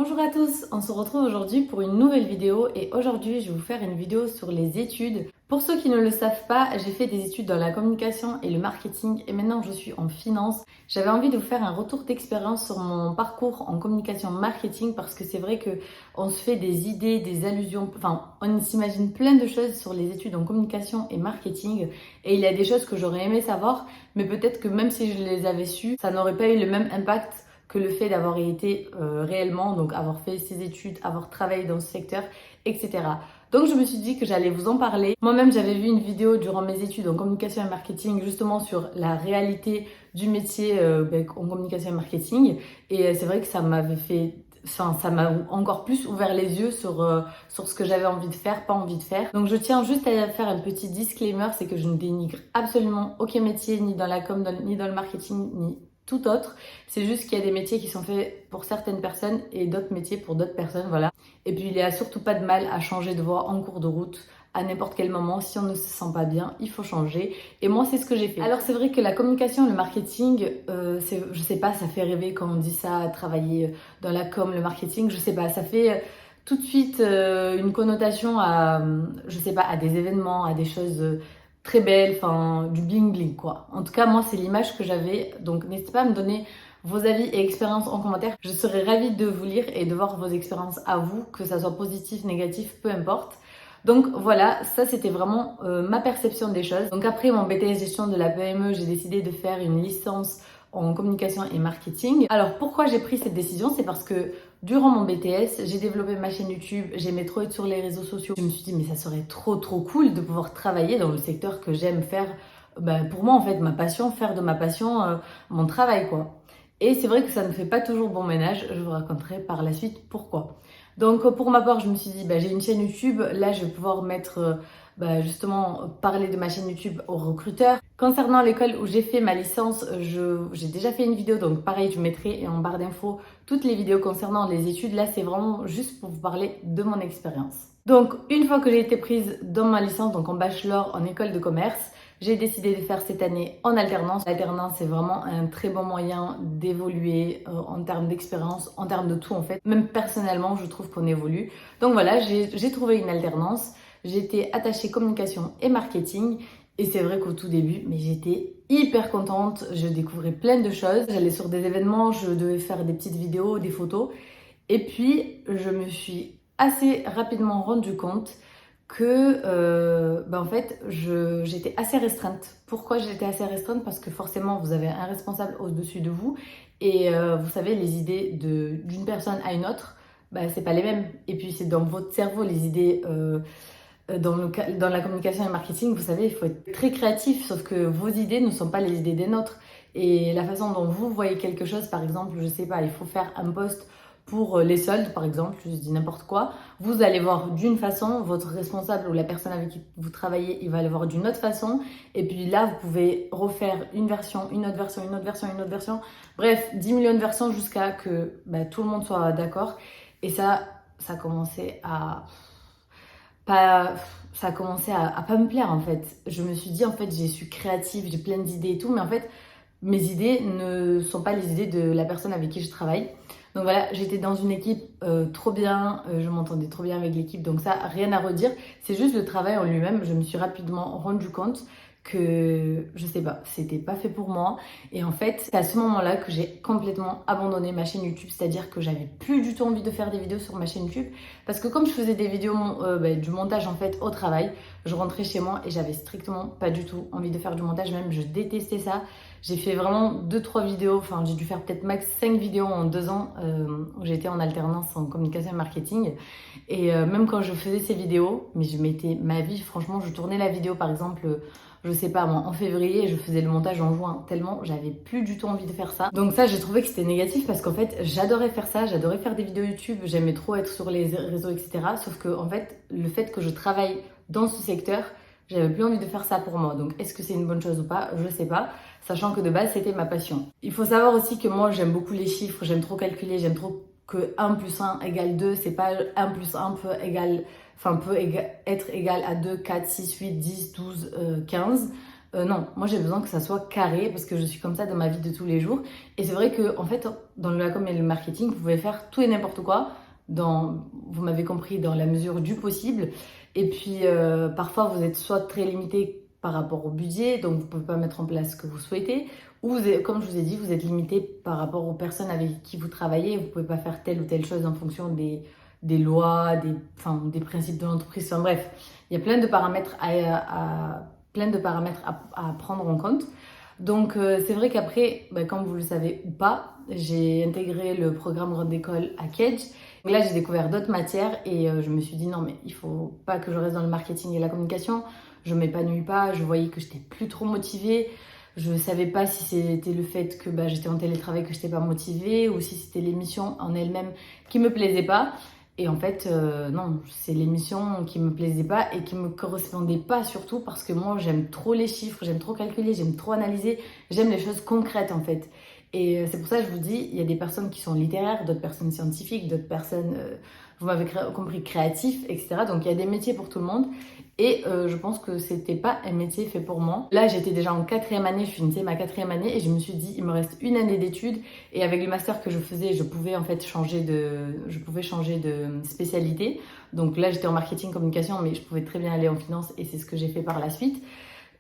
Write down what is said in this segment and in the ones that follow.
Bonjour à tous, on se retrouve aujourd'hui pour une nouvelle vidéo et aujourd'hui je vais vous faire une vidéo sur les études. Pour ceux qui ne le savent pas, j'ai fait des études dans la communication et le marketing et maintenant je suis en finance. J'avais envie de vous faire un retour d'expérience sur mon parcours en communication marketing parce que c'est vrai que on se fait des idées, des allusions, enfin on s'imagine plein de choses sur les études en communication et marketing et il y a des choses que j'aurais aimé savoir mais peut-être que même si je les avais sues, ça n'aurait pas eu le même impact que le fait d'avoir été réellement, donc avoir fait ces études, avoir travaillé dans ce secteur, etc. Donc je me suis dit que j'allais vous en parler. Moi-même j'avais vu une vidéo durant mes études en communication et marketing justement sur la réalité du métier en communication et marketing. Et c'est vrai que ça m'avait fait... Enfin, ça m'a encore plus ouvert les yeux sur ce que j'avais envie de faire, pas envie de faire. Donc je tiens juste à faire un petit disclaimer, c'est que je ne dénigre absolument aucun métier, ni dans la com, ni dans le marketing, ni tout autre. C'est juste qu'il y a des métiers qui sont faits pour certaines personnes et d'autres métiers pour d'autres personnes, voilà. Et puis il n'y a surtout pas de mal à changer de voie en cours de route à n'importe quel moment. Si on ne se sent pas bien, il faut changer. Et moi, c'est ce que j'ai fait. Alors c'est vrai que la communication, le marketing, je sais pas, ça fait rêver quand on dit ça, travailler dans la com, le marketing, je sais pas, ça fait tout de suite une connotation à, je sais pas, à des événements, à des choses très belle, enfin du bling bling quoi. En tout cas, moi c'est l'image que j'avais. Donc n'hésitez pas à me donner vos avis et expériences en commentaire. Je serais ravie de vous lire et de voir vos expériences à vous, que ça soit positif, négatif, peu importe. Donc voilà, ça c'était vraiment ma perception des choses. Donc après mon BTS gestion de la PME, j'ai décidé de faire une licence en communication et marketing. Alors pourquoi j'ai pris cette décision? C'est parce que durant mon BTS, j'ai développé ma chaîne YouTube, j'aimais trop être sur les réseaux sociaux. Je me suis dit mais ça serait trop cool de pouvoir travailler dans le secteur que j'aime faire. Pour moi en fait, ma passion, faire de ma passion mon travail quoi. Et c'est vrai que ça ne fait pas toujours bon ménage, je vous raconterai par la suite pourquoi. Donc pour ma part, je me suis dit, j'ai une chaîne YouTube, là je vais pouvoir mettre, justement, parler de ma chaîne YouTube aux recruteurs. Concernant l'école où j'ai fait ma licence, j'ai déjà fait une vidéo, donc pareil, je mettrai en barre d'infos toutes les vidéos concernant les études. Là, c'est vraiment juste pour vous parler de mon expérience. Donc une fois que j'ai été prise dans ma licence, donc en bachelor en école de commerce, j'ai décidé de faire cette année en alternance. L'alternance, c'est vraiment un très bon moyen d'évoluer en termes d'expérience, en termes de tout en fait. Même personnellement, je trouve qu'on évolue. Donc voilà, j'ai trouvé une alternance. J'étais attachée communication et marketing. Et c'est vrai qu'au tout début, mais j'étais hyper contente. Je découvrais plein de choses. J'allais sur des événements, je devais faire des petites vidéos, des photos. Et puis, je me suis assez rapidement rendu compte que en fait j'étais assez restreinte. Pourquoi j'étais assez restreinte? Parce que forcément vous avez un responsable au-dessus de vous et vous savez les idées d'une personne à une autre, c'est pas les mêmes. Et puis c'est dans votre cerveau les idées dans la communication et le marketing, vous savez, il faut être très créatif, sauf que vos idées ne sont pas les idées des nôtres. Et la façon dont vous voyez quelque chose, par exemple, je sais pas, il faut faire un post pour les soldes, par exemple, je dis n'importe quoi, vous allez voir d'une façon, votre responsable ou la personne avec qui vous travaillez, il va le voir d'une autre façon, et puis là, vous pouvez refaire une version, une autre version, une autre version, une autre version, bref, 10 millions de versions jusqu'à que tout le monde soit d'accord. Et ça commençait à pas, ça a commencé à pas me plaire en fait. Je me suis dit en fait, j'ai suis créative, j'ai plein d'idées et tout, mais en fait, mes idées ne sont pas les idées de la personne avec qui je travaille. Donc voilà, j'étais dans une équipe trop bien, je m'entendais trop bien avec l'équipe, donc ça, rien à redire. C'est juste le travail en lui-même, je me suis rapidement rendu compte que, je sais pas, c'était pas fait pour moi. Et en fait, c'est à ce moment-là que j'ai complètement abandonné ma chaîne YouTube, c'est-à-dire que j'avais plus du tout envie de faire des vidéos sur ma chaîne YouTube, parce que comme je faisais des vidéos, du montage en fait au travail, je rentrais chez moi et j'avais strictement pas du tout envie de faire du montage, même je détestais ça. J'ai fait vraiment 2-3 vidéos, enfin j'ai dû faire peut-être max 5 vidéos en 2 ans où j'étais en alternance en communication et marketing. Et même quand je faisais ces vidéos, mais je mettais ma vie, franchement, je tournais la vidéo par exemple, je sais pas moi, en février et je faisais le montage en juin, tellement j'avais plus du tout envie de faire ça. Donc ça, j'ai trouvé que c'était négatif parce qu'en fait, j'adorais faire ça, j'adorais faire des vidéos YouTube, j'aimais trop être sur les réseaux, etc. Sauf que en fait, le fait que je travaille dans ce secteur, j'avais plus envie de faire ça pour moi. Donc est-ce que c'est une bonne chose ou pas? Je sais pas. Sachant que de base, c'était ma passion. Il faut savoir aussi que moi, j'aime beaucoup les chiffres, j'aime trop calculer, j'aime trop que 1 plus 1 égale 2. C'est pas 1 plus 1 peut être égal à 2, 4, 6, 8, 10, 12, 15. Non, moi j'ai besoin que ça soit carré parce que je suis comme ça dans ma vie de tous les jours. Et c'est vrai que en fait, dans la com et le marketing, vous pouvez faire tout et n'importe quoi, vous m'avez compris, dans la mesure du possible. Et puis parfois vous êtes soit très limité par rapport au budget, donc vous ne pouvez pas mettre en place ce que vous souhaitez, ou comme je vous ai dit, vous êtes limité par rapport aux personnes avec qui vous travaillez, vous ne pouvez pas faire telle ou telle chose en fonction des lois, des principes de l'entreprise. Enfin bref, il y a plein de paramètres à prendre en compte. Donc c'est vrai qu'après, comme vous le savez ou pas, j'ai intégré le programme Grande École à Kedge. Donc là, j'ai découvert d'autres matières et je me suis dit non, mais il faut pas que je reste dans le marketing et la communication. Je m'épanouis pas, je voyais que j'étais plus trop motivée. Je savais pas si c'était le fait que j'étais en télétravail que j'étais pas motivée ou si c'était l'émission en elle-même qui me plaisait pas. Et en fait, non, c'est l'émission qui me plaisait pas et qui me correspondait pas surtout parce que moi, j'aime trop les chiffres, j'aime trop calculer, j'aime trop analyser, j'aime les choses concrètes en fait. Et c'est pour ça que je vous dis, il y a des personnes qui sont littéraires, d'autres personnes scientifiques, d'autres personnes, vous m'avez compris, créatifs, etc. Donc il y a des métiers pour tout le monde. Et je pense que c'était pas un métier fait pour moi. Là, j'étais déjà en 4e année, je finissais ma 4e année et je me suis dit, il me reste une année d'études. Et avec le master que je faisais, je pouvais en fait changer de spécialité. Donc là, j'étais en marketing communication, mais je pouvais très bien aller en finance et c'est ce que j'ai fait par la suite.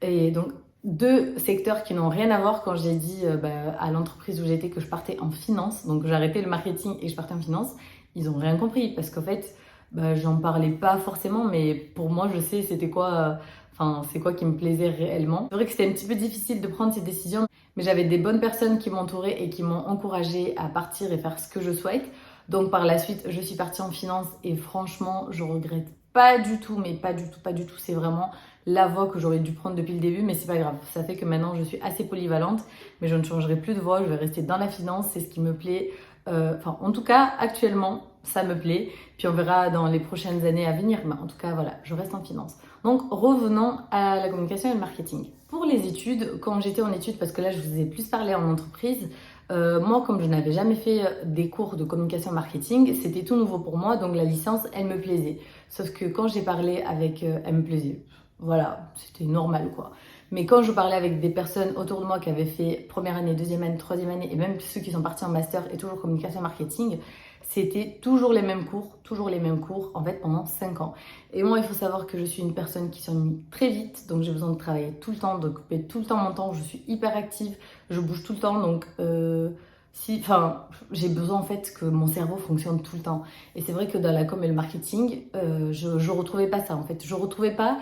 Et donc, deux secteurs qui n'ont rien à voir quand j'ai dit à l'entreprise où j'étais que je partais en finance. Donc, j'ai arrêté le marketing et je partais en finance. Ils n'ont rien compris parce qu'en fait, j'en parlais pas forcément, mais pour moi, je sais c'était quoi, c'est quoi qui me plaisait réellement. C'est vrai que c'était un petit peu difficile de prendre ces décisions, mais j'avais des bonnes personnes qui m'entouraient et qui m'ont encouragée à partir et faire ce que je souhaite. Donc par la suite, je suis partie en finance et franchement, je regrette pas du tout, mais pas du tout, pas du tout. C'est vraiment la voie que j'aurais dû prendre depuis le début, mais c'est pas grave. Ça fait que maintenant, je suis assez polyvalente, mais je ne changerai plus de voie. Je vais rester dans la finance, c'est ce qui me plaît. En tout cas, actuellement, ça me plaît. Puis on verra dans les prochaines années à venir. Mais en tout cas, voilà, je reste en finance. Donc revenons à la communication et le marketing. Pour les études, quand j'étais en études, parce que là je vous ai plus parlé en entreprise, moi comme je n'avais jamais fait des cours de communication marketing, c'était tout nouveau pour moi, donc la licence, elle me plaisait. Sauf que quand j'ai parlé avec... elle me plaisait. Voilà, c'était normal quoi. Mais quand je parlais avec des personnes autour de moi qui avaient fait première année, deuxième année, troisième année, et même ceux qui sont partis en master et toujours communication marketing, c'était toujours les mêmes cours, en fait, pendant 5 ans. Et moi, il faut savoir que je suis une personne qui s'ennuie très vite, donc j'ai besoin de travailler tout le temps, d'occuper tout le temps mon temps. Je suis hyper active, je bouge tout le temps, donc j'ai besoin en fait que mon cerveau fonctionne tout le temps. Et c'est vrai que dans la com et le marketing, je retrouvais pas ça en fait. Je retrouvais pas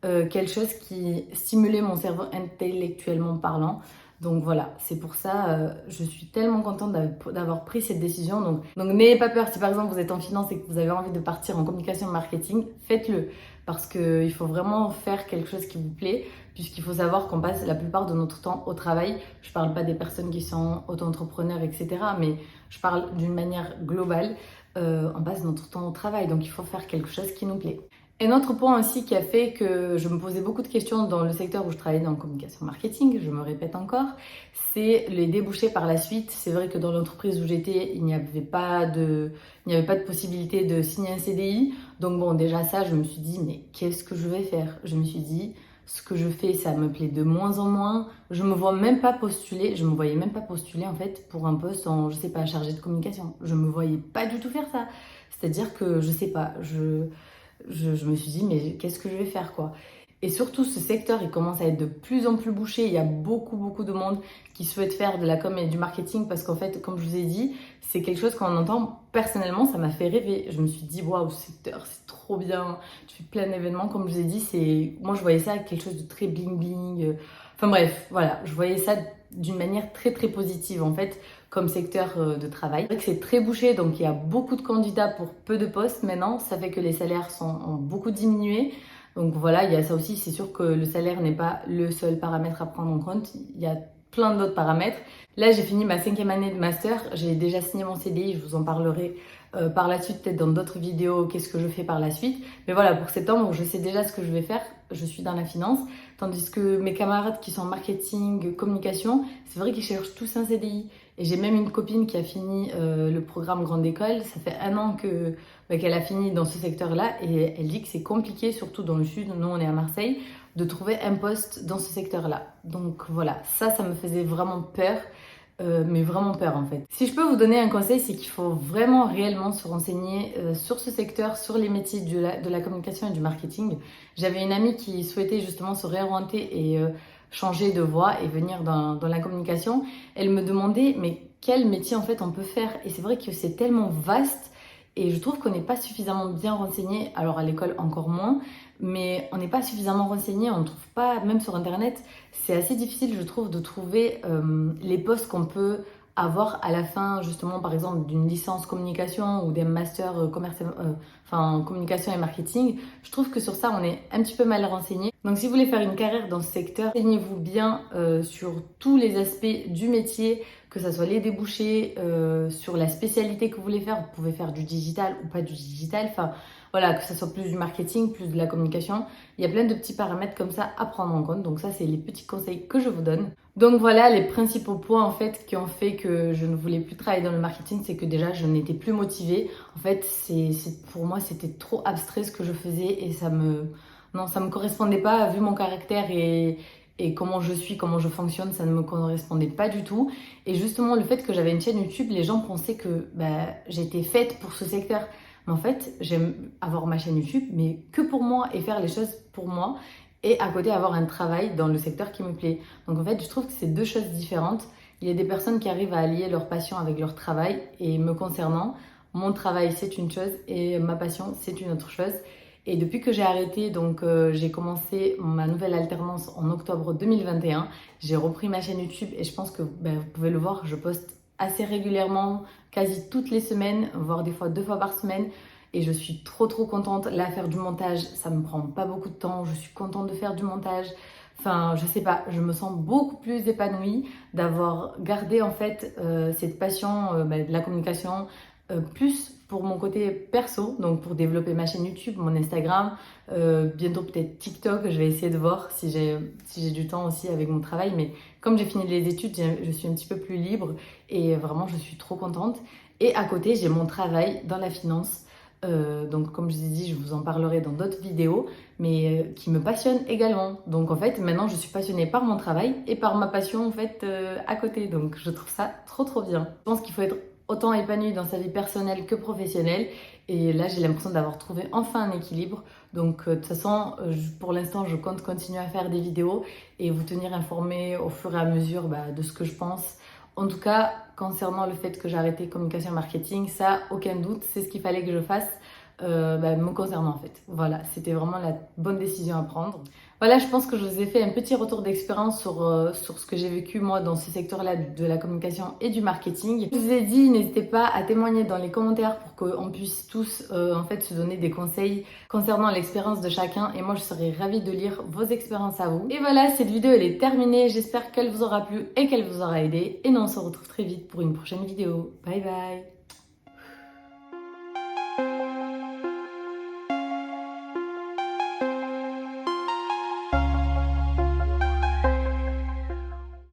quelque chose qui stimulait mon cerveau intellectuellement parlant. Donc voilà, c'est pour ça, je suis tellement contente d'avoir pris cette décision. Donc n'ayez pas peur, si par exemple vous êtes en finance et que vous avez envie de partir en communication marketing, faites-le. Parce qu'il faut vraiment faire quelque chose qui vous plaît, puisqu'il faut savoir qu'on passe la plupart de notre temps au travail. Je parle pas des personnes qui sont auto-entrepreneurs, etc. Mais je parle d'une manière globale. On passe notre temps au travail, donc il faut faire quelque chose qui nous plaît. Un autre point aussi qui a fait que je me posais beaucoup de questions dans le secteur où je travaillais dans la communication marketing, je me répète encore, c'est les débouchés par la suite. C'est vrai que dans l'entreprise où j'étais, il n'y avait pas de possibilité de signer un CDI. Donc bon, déjà ça, je me suis dit, mais qu'est-ce que je vais faire? Je me suis dit, ce que je fais, ça me plaît de moins en moins. Je me voyais même pas postuler en fait pour un poste en, je sais pas, chargé de communication. Je me voyais pas du tout faire ça. C'est-à-dire que, je sais pas, je me suis dit, mais qu'est-ce que je vais faire, quoi? Et surtout, ce secteur, il commence à être de plus en plus bouché. Il y a beaucoup, beaucoup de monde qui souhaite faire de la com et du marketing parce qu'en fait, comme je vous ai dit, c'est quelque chose qu'on entend. Personnellement, ça m'a fait rêver. Je me suis dit, waouh, ce secteur, c'est trop bien. Tu fais plein d'événements. Comme je vous ai dit, moi, je voyais ça quelque chose de très bling-bling. Enfin bref, voilà, je voyais ça d'une manière très, très positive, en fait, comme secteur de travail. C'est vrai que c'est très bouché, donc il y a beaucoup de candidats pour peu de postes maintenant. Ça fait que les salaires ont beaucoup diminué. Donc voilà, il y a ça aussi. C'est sûr que le salaire n'est pas le seul paramètre à prendre en compte. Il y a plein d'autres paramètres. Là, j'ai fini ma 5e année de master. J'ai déjà signé mon CDI. Je vous en parlerai par la suite, peut-être dans d'autres vidéos, qu'est-ce que je fais par la suite. Mais voilà, pour septembre, je sais déjà ce que je vais faire. Je suis dans la finance. Tandis que mes camarades qui sont en marketing, communication, c'est vrai qu'ils cherchent tous un CDI. Et j'ai même une copine qui a fini le programme Grande École. Ça fait 1 an qu'elle a fini dans ce secteur-là. Et elle dit que c'est compliqué, surtout dans le sud. Nous, on est à Marseille. de trouver un poste dans ce secteur-là. Donc voilà, ça me faisait vraiment peur. Mais vraiment peur en fait. Si je peux vous donner un conseil, c'est qu'il faut vraiment réellement se renseigner sur ce secteur, sur les métiers de la communication et du marketing. J'avais une amie qui souhaitait justement se réorienter et changer de voie et venir dans la communication. Elle me demandait mais quel métier en fait on peut faire, et c'est vrai que c'est tellement vaste et je trouve qu'on n'est pas suffisamment bien renseigné, alors à l'école encore moins, mais on n'est pas suffisamment renseigné, on ne trouve pas, même sur internet, c'est assez difficile je trouve de trouver les postes qu'on peut avoir à la fin justement par exemple d'une licence communication ou d'un master communication et marketing. Je trouve que sur ça on est un petit peu mal renseigné. Donc si vous voulez faire une carrière dans ce secteur, renseignez-vous bien sur tous les aspects du métier, que ce soit les débouchés, sur la spécialité que vous voulez faire. Vous pouvez faire du digital ou pas du digital, enfin voilà, que ce soit plus du marketing, plus de la communication. Il y a plein de petits paramètres comme ça à prendre en compte. Donc ça, c'est les petits conseils que je vous donne. Donc voilà les principaux points en fait qui ont fait que je ne voulais plus travailler dans le marketing, c'est que déjà je n'étais plus motivée. En fait, pour moi, c'était trop abstrait ce que je faisais et ça me correspondait pas vu mon caractère et comment je suis, comment je fonctionne, ça ne me correspondait pas du tout. Et justement, le fait que j'avais une chaîne YouTube, les gens pensaient que j'étais faite pour ce secteur. Mais en fait, j'aime avoir ma chaîne YouTube, mais que pour moi et faire les choses pour moi. Et à côté, avoir un travail dans le secteur qui me plaît. Donc en fait, je trouve que c'est deux choses différentes. Il y a des personnes qui arrivent à allier leur passion avec leur travail. Et me concernant, mon travail, c'est une chose et ma passion, c'est une autre chose. Et depuis que j'ai arrêté, donc j'ai commencé ma nouvelle alternance en octobre 2021, j'ai repris ma chaîne YouTube et je pense que vous pouvez le voir, je poste assez régulièrement, quasi toutes les semaines, voire des fois 2 fois par semaine. Et je suis trop contente. Là, faire du montage, ça me prend pas beaucoup de temps. Je suis contente de faire du montage. Enfin, je sais pas, je me sens beaucoup plus épanouie d'avoir gardé en fait cette passion de la communication, plus pour mon côté perso, donc pour développer ma chaîne YouTube, mon Instagram, bientôt peut-être TikTok. Je vais essayer de voir si j'ai du temps aussi avec mon travail. Mais comme j'ai fini les études, je suis un petit peu plus libre et vraiment je suis trop contente. Et à côté, j'ai mon travail dans la finance. Donc comme je vous ai dit, je vous en parlerai dans d'autres vidéos, mais qui me passionne également. Donc en fait, maintenant, je suis passionnée par mon travail et par ma passion en fait à côté. Donc je trouve ça trop bien. Je pense qu'il faut être autant épanoui dans sa vie personnelle que professionnelle. Et là, j'ai l'impression d'avoir trouvé enfin un équilibre. Donc de toute façon, pour l'instant, je compte continuer à faire des vidéos et vous tenir informé au fur et à mesure de ce que je pense. En tout cas, concernant le fait que j'ai arrêté communication et marketing, ça, aucun doute, c'est ce qu'il fallait que je fasse me concernant en fait. Voilà, c'était vraiment la bonne décision à prendre. Voilà, je pense que je vous ai fait un petit retour d'expérience sur ce que j'ai vécu moi dans ce secteur-là de la communication et du marketing. Je vous ai dit, n'hésitez pas à témoigner dans les commentaires pour qu'on puisse tous en fait se donner des conseils concernant l'expérience de chacun, et moi je serais ravie de lire vos expériences à vous. Et voilà, cette vidéo elle est terminée, j'espère qu'elle vous aura plu et qu'elle vous aura aidé, et nous on se retrouve très vite pour une prochaine vidéo. Bye bye.